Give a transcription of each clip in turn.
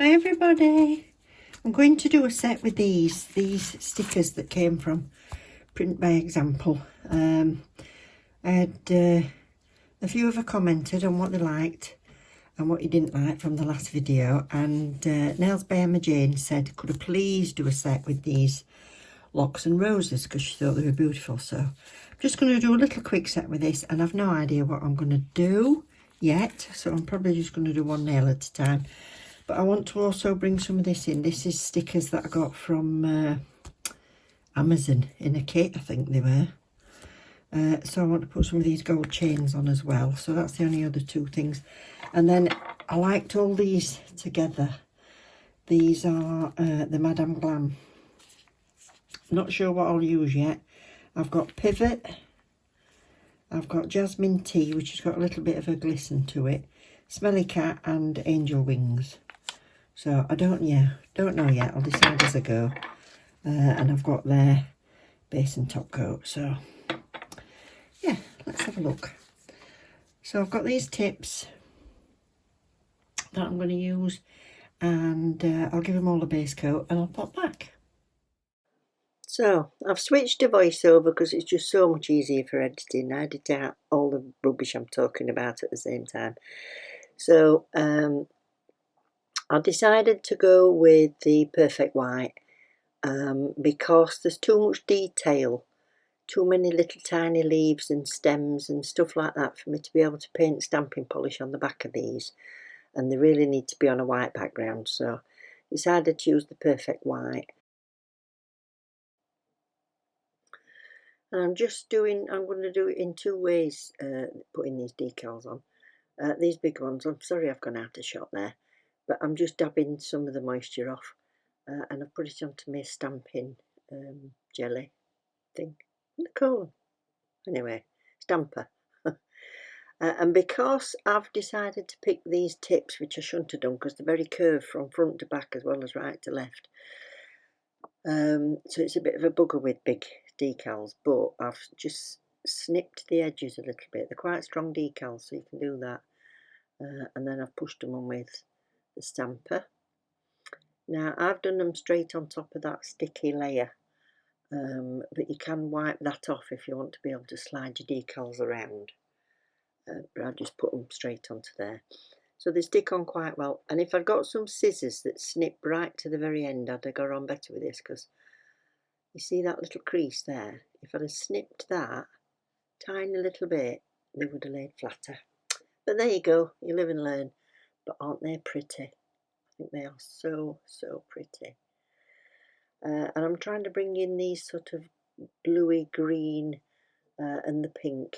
Hi everybody, I'm going to do a set with these stickers that came from Print by Example. I had a few of you commented on what they liked and what you didn't like from the last video, and Nails by Emma Jane said could I please do a set with these locks and roses because she thought they were beautiful. So I'm just going to do a little quick set with this, and I've no idea what I'm going to do yet, so I'm probably just going to do one nail at a time. But I want to also bring some of this in. This is stickers that I got from Amazon in a kit, I think they were. So I want to put some of these gold chains on as well. So that's the only other two things. And then I liked all these together. These are the Madame Glam. Not sure what I'll use yet. I've got Pivot. I've got Jasmine Tea, which has got a little bit of a glisten to it. Smelly Cat and Angel Wings. So I don't know yet. I'll decide as I go. And I've got their base and top coat. So yeah, let's have a look. So I've got these tips that I'm going to use, and I'll give them all a base coat and I'll pop back. So I've switched to voiceover because it's just so much easier for editing. I edit out all the rubbish I'm talking about at the same time. So I decided to go with the Perfect White because there's too much detail, too many little tiny leaves and stems and stuff like that for me to be able to paint stamping polish on the back of these, and they really need to be on a white background. So I decided to use the Perfect White. And I'm going to do it in two ways, putting these decals on. These big ones, I'm sorry I've gone out of shot there, but I'm just dabbing some of the moisture off, and I've put it onto my stamping jelly thing. What do they call them? Anyway, stamper. And because I've decided to pick these tips, which I shouldn't have done because they're very curved from front to back as well as right to left, so it's a bit of a bugger with big decals, but I've just snipped the edges a little bit. They're quite strong decals, so you can do that. And then I've pushed them on with the stamper. Now I've done them straight on top of that sticky layer, but you can wipe that off if you want to be able to slide your decals around. But I'll just put them straight onto there. So they stick on quite well. And if I'd got some scissors that snip right to the very end, I'd have got on better with this, because you see that little crease there? If I'd have snipped that tiny little bit, they would have laid flatter. But there you go, you live and learn. But aren't they pretty? I think they are so, so pretty. And I'm trying to bring in these sort of bluey green and the pink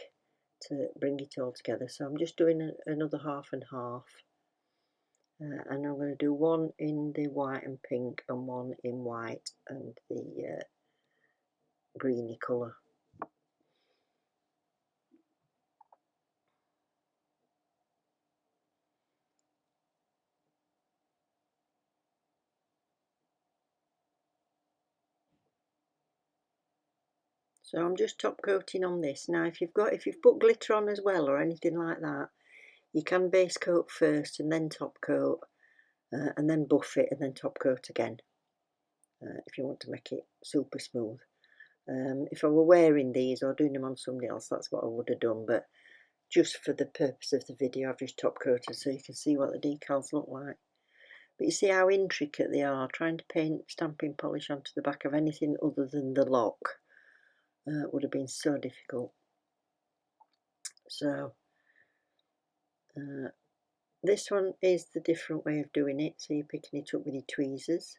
to bring it all together. So I'm just doing another half and half. And I'm going to do one in the white and pink and one in white and the greeny colour. So I'm just top coating on this. Now if you've put glitter on as well or anything like that, you can base coat first and then top coat, and then buff it and then top coat again, if you want to make it super smooth. If I were wearing these or doing them on somebody else, that's what I would have done, but just for the purpose of the video I've just top coated so you can see what the decals look like. But you see how intricate they are. Trying to paint stamping polish onto the back of anything other than the lock would have been so difficult. So this one is the different way of doing it. So you're picking it up with your tweezers.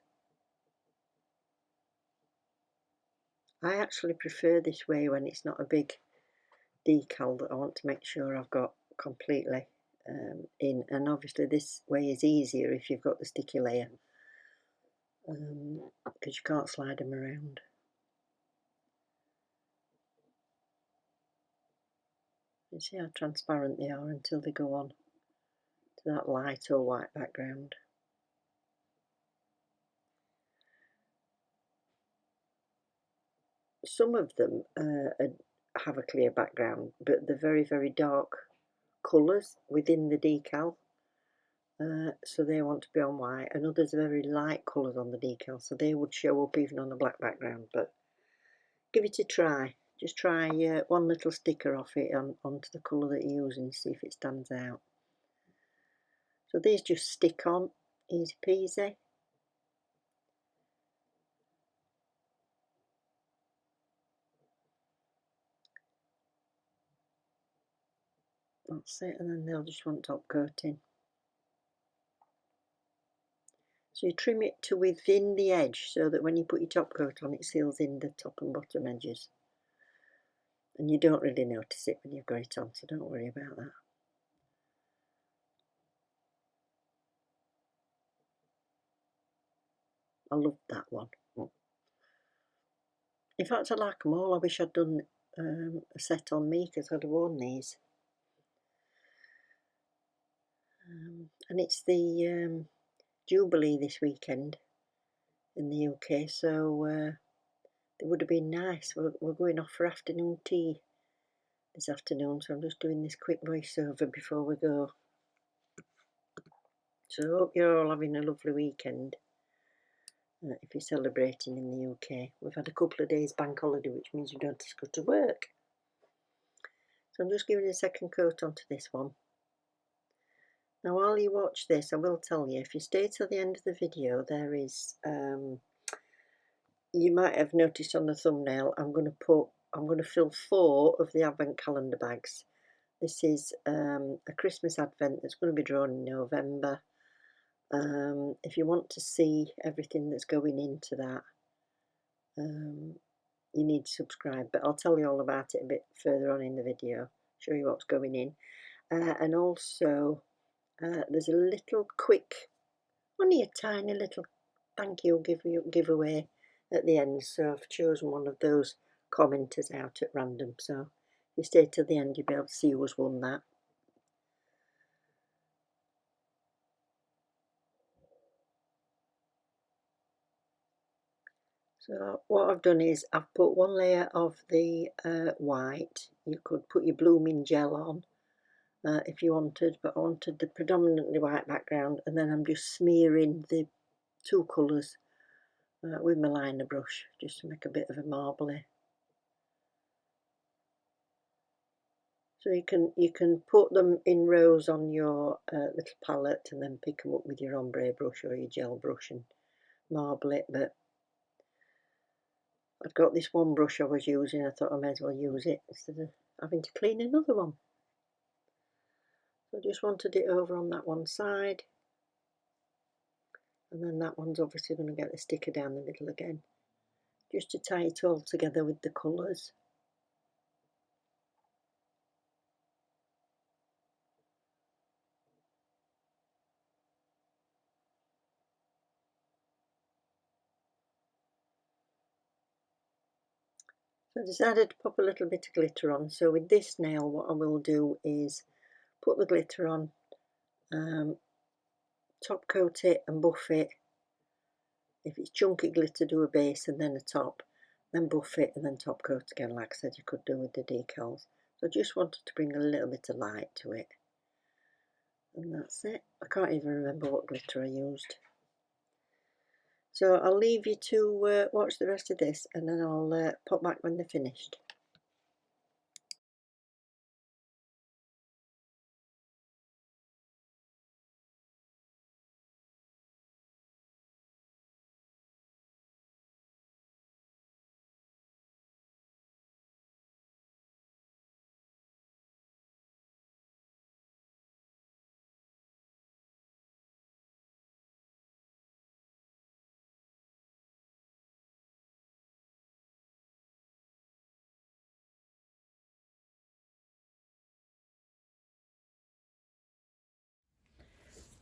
I actually prefer this way when it's not a big decal that I want to make sure I've got completely in, and obviously this way is easier if you've got the sticky layer, because you can't slide them around. You see how transparent they are until they go on to that light or white background. Some of them have a clear background, but they're very, very dark colours within the decal. so they want to be on white, and others are very light colours on the decal, so they would show up even on a black background. But give it a try. Just try one little sticker off it onto the colour that you're using, see if it stands out. So these just stick on, easy peasy. That's it, and then they'll just want top coating. So you trim it to within the edge so that when you put your top coat on, it seals in the top and bottom edges. And you don't really notice it when you've got it on, so don't worry about that. I love that one. In fact, I like them all. I wish I'd done a set on me, because I'd have worn these. And it's the Jubilee this weekend in the UK, so it would have been nice. We're going off for afternoon tea this afternoon, so I'm just doing this quick voiceover before we go. So I hope you're all having a lovely weekend. If you're celebrating in the UK, we've had a couple of days bank holiday, which means we don't have to go to work. So I'm just giving a second coat onto this one. Now while you watch this, I will tell you, if you stay till the end of the video, there is, you might have noticed on the thumbnail, I'm going to fill 4 of the advent calendar bags. This is a Christmas advent that's going to be drawn in November. If you want to see everything that's going into that, you need to subscribe, but I'll tell you all about it a bit further on in the video, show you what's going in. And also there's a little quick, only a tiny little thank you giveaway at the end, so I've chosen one of those commenters out at random, so if you stay till the end you'll be able to see who's won that. So what I've done is I've put one layer of the white. You could put your blooming gel on if you wanted, but I wanted the predominantly white background, and then I'm just smearing the 2 colours with my liner brush just to make a bit of a marbly. So you can put them in rows on your little palette and then pick them up with your ombre brush or your gel brush and marble it, but I've got this one brush I was using, I thought I may as well use it instead of having to clean another one. So I just wanted it over on that one side, and then that one's obviously going to get the sticker down the middle again, just to tie it all together with the colours. So I decided to pop a little bit of glitter on. So with this nail, what I will do is put the glitter on, top coat it and buff it. If it's chunky glitter, do a base and then a top, then buff it and then top coat again, like I said you could do with the decals. So I just wanted to bring a little bit of light to it. And that's it. I can't even remember what glitter I used. So I'll leave you to watch the rest of this, and then I'll pop back when they're finished.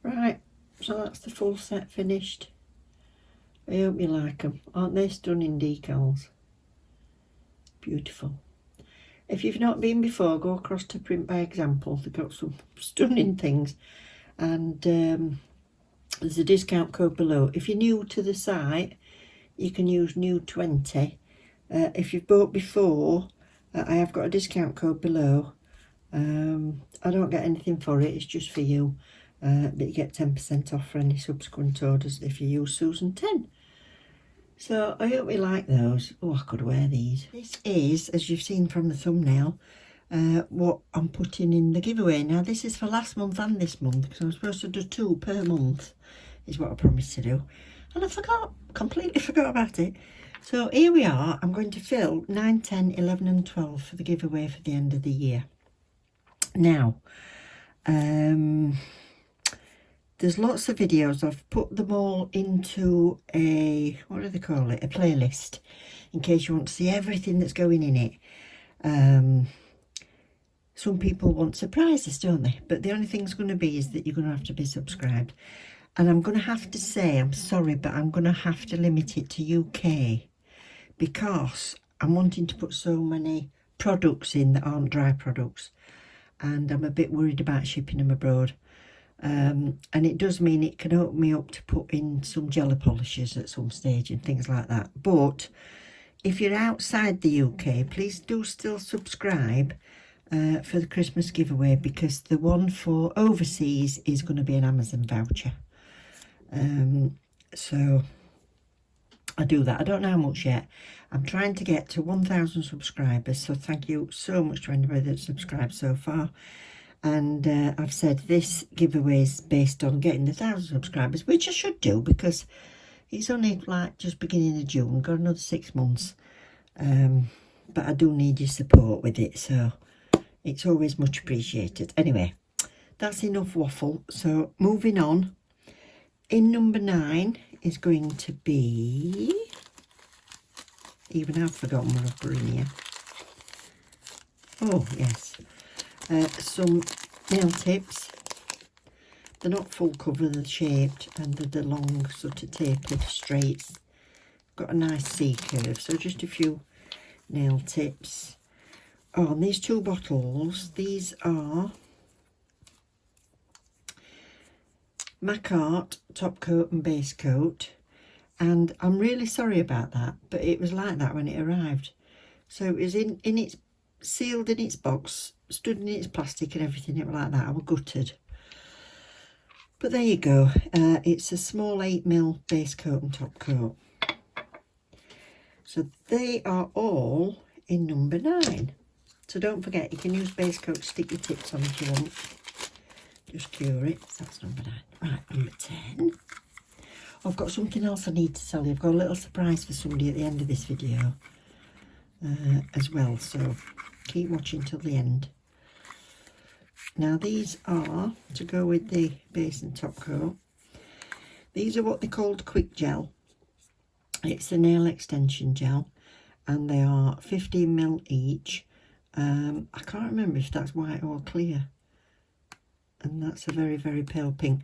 Right, so that's the full set finished. I hope you like them. Aren't they stunning decals? Beautiful. If you've not been before, go across to Print by Example. They've got some stunning things, and there's a discount code below. If you're new to the site, you can use new20. If you've bought before, I have got a discount code below. I don't get anything for it, it's just for you. but you get 10% off for any subsequent orders if you use Susan10. So I hope you like those. Oh, I could wear these. This is, as you've seen from the thumbnail, what I'm putting in the giveaway. Now this is for last month and this month, because I'm supposed to do 2 per month is what I promised to do, and I forgot, completely forgot about it. So here we are. I'm going to fill 9, 10, 11 and 12 for the giveaway for the end of the year. Now there's lots of videos. I've put them all into a, what do they call it, a playlist, in case you want to see everything that's going in it. Some people want surprises, don't they? But the only thing's going to be is that you're going to have to be subscribed. And I'm going to have to say, I'm sorry, but I'm going to have to limit it to UK, because I'm wanting to put so many products in that aren't dry products, and I'm a bit worried about shipping them abroad. And it does mean it can open me up to put in some jelly polishes at some stage and things like that. But if you're outside the UK, please do still subscribe for the Christmas giveaway, because the one for overseas is going to be an Amazon voucher. So I do that. I don't know how much yet. I'm trying to get to 1,000 subscribers, so thank you so much to anybody that's subscribed so far. And I've said this giveaway is based on getting the 1,000 subscribers, which I should do, because it's only like just beginning of June, got another 6 months. But I do need your support with it, so it's always much appreciated. Anyway, that's enough waffle. So moving on, in number 9 is going to be, even I've forgotten what I've put in here. Oh yes, some nail tips. They're not full cover, they're shaped, and they're the long sort of tapered straights. Got a nice C curve, so just a few nail tips. Oh, and these 2 bottles, these are MAC Art top coat and base coat, and I'm really sorry about that, but it was like that when it arrived. So it was in its, sealed in its box, stood in its plastic and everything. It was like that. I was gutted, but there you go. It's a small 8mm base coat and top coat. So they are all in number 9. So don't forget, you can use base coat to stick your tips on if you want. Just cure it. So that's number 9. Right, number 10. I've got something else I need to tell you. I've got a little surprise for somebody at the end of this video as well. So keep watching till the end. Now these are, to go with the base and top coat, these are what they called quick gel. It's a nail extension gel, and they are 15mm each. I can't remember if that's white or clear, and that's a very, very pale pink.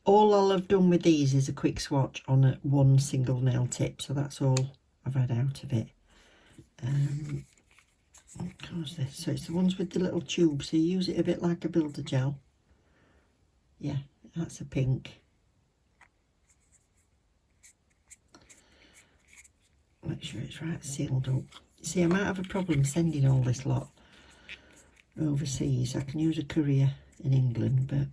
All I'll have done with these is a quick swatch on one single nail tip, so that's all I've had out of it. What colour's this? So it's the ones with the little tube, so you use it a bit like a builder gel. Yeah, that's a pink. Make sure it's right sealed up. See, I might have a problem sending all this lot overseas. I can use a courier in England, but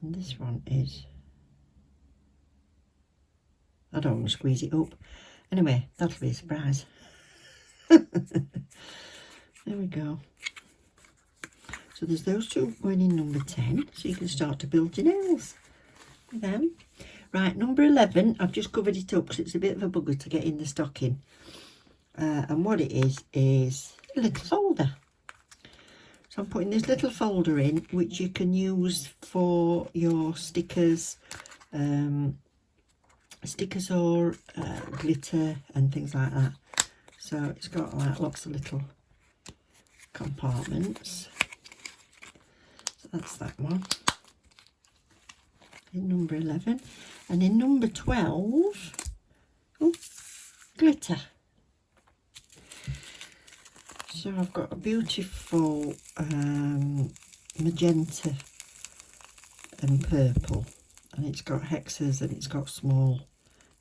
and this one is, I don't want to squeeze it up. Anyway, that'll be a surprise. There we go. So there's those 2 going in number 10, so you can start to build your nails with them. Right, number 11, I've just covered it up because it's a bit of a bugger to get in the stocking. And what it is a little folder. So I'm putting this little folder in, which you can use for your stickers, or glitter and things like that. So it's got like lots of little compartments. So that's that one. In number 11, and in number 12, oh, glitter. So I've got a beautiful magenta and purple, and it's got hexes and it's got small,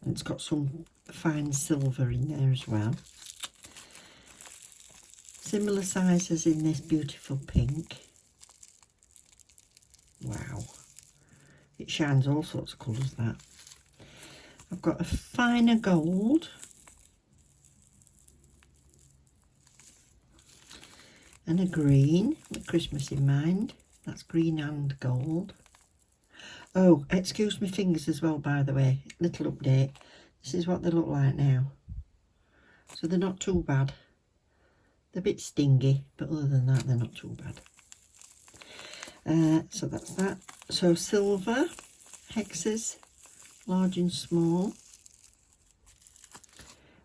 and it's got some fine silver in there as well. Similar sizes in this beautiful pink. Wow. It shines all sorts of colours, that. I've got a finer gold. And a green with Christmas in mind. That's green and gold. Oh, excuse my fingers as well, by the way. Little update. This is what they look like now. So they're not too bad. They're a bit stingy, but other than that, they're not too bad. So that's that. So silver, hexes, large and small.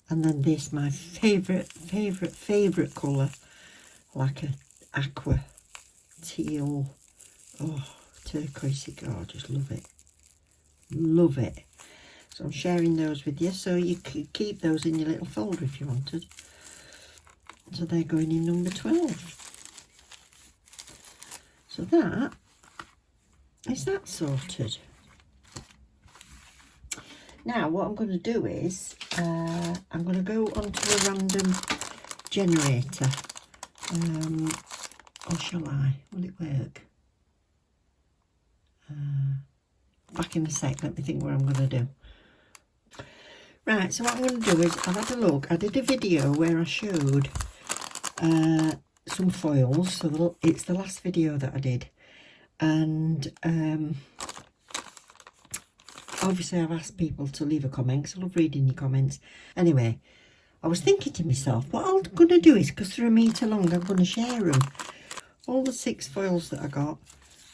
And then this, my favourite colour, like a aqua teal. Oh, turquoise, oh, just love it. Love it. So I'm sharing those with you, so you could keep those in your little folder if you wanted. So they're going in number 12. So that is that sorted. Now what I'm going to do is I'm going to go onto a random generator. Or shall I? Will it work? Back in a sec, let me think what I'm going to do. Right, so what I'm going to do is, I've had a look. I did a video where I showed some foils. So it's the last video that I did. And obviously I've asked people to leave a comment, because I love reading your comments. Anyway, I was thinking to myself, what I'm going to do is, because they're 1 metre long, I'm going to share them. All the 6 foils that I got,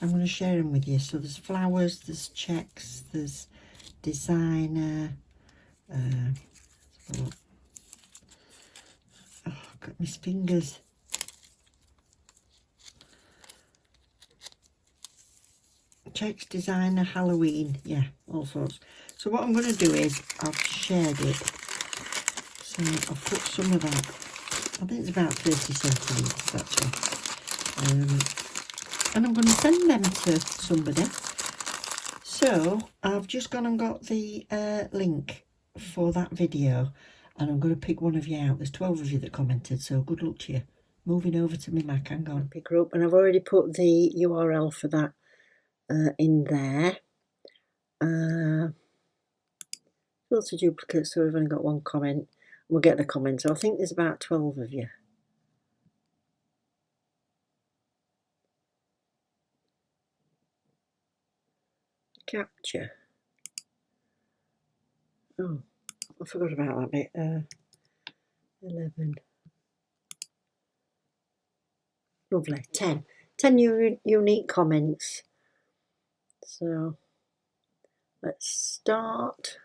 I'm going to share them with you. So there's flowers, there's checks, there's designer. Oh, got my fingers. Checks, designer, Halloween, yeah, all sorts. So what I'm going to do is, I've shared it. So I've put some of that. I think it's about 30 centimetres actually. And I'm going to send them to somebody. So I've just gone and got the link for that video, and I'm going to pick one of you out. There's 12 of you that commented, so good luck to you. Moving over to my Mac, I'm going to pick her up, and I've already put the URL for that in there. Lots of duplicates, so we've only got one comment. We'll get the comment. So I think there's about 12 of you. Capture. Oh, I forgot about that bit. 11. Lovely. 10 unique comments. So let's start.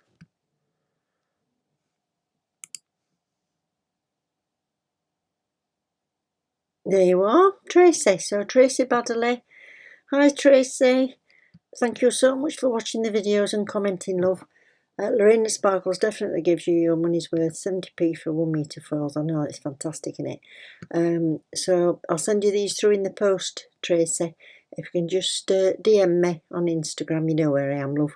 There you are, Tracy. So Tracy Baddeley. Hi Tracy. Thank you so much for watching the videos and commenting, love. Lorena Sparkles definitely gives you your money's worth. 70p for 1 metre foils. I know, it's fantastic, isn't it? So I'll send you these through in the post, Tracy. If you can just DM me on Instagram, you know where I am, love.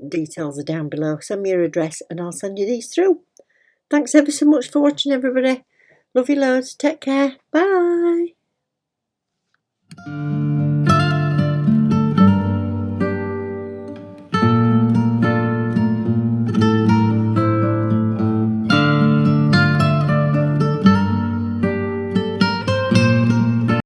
Details are down below. Send me your address and I'll send you these through. Thanks ever so much for watching, everybody. Love you loads. Take care. Bye.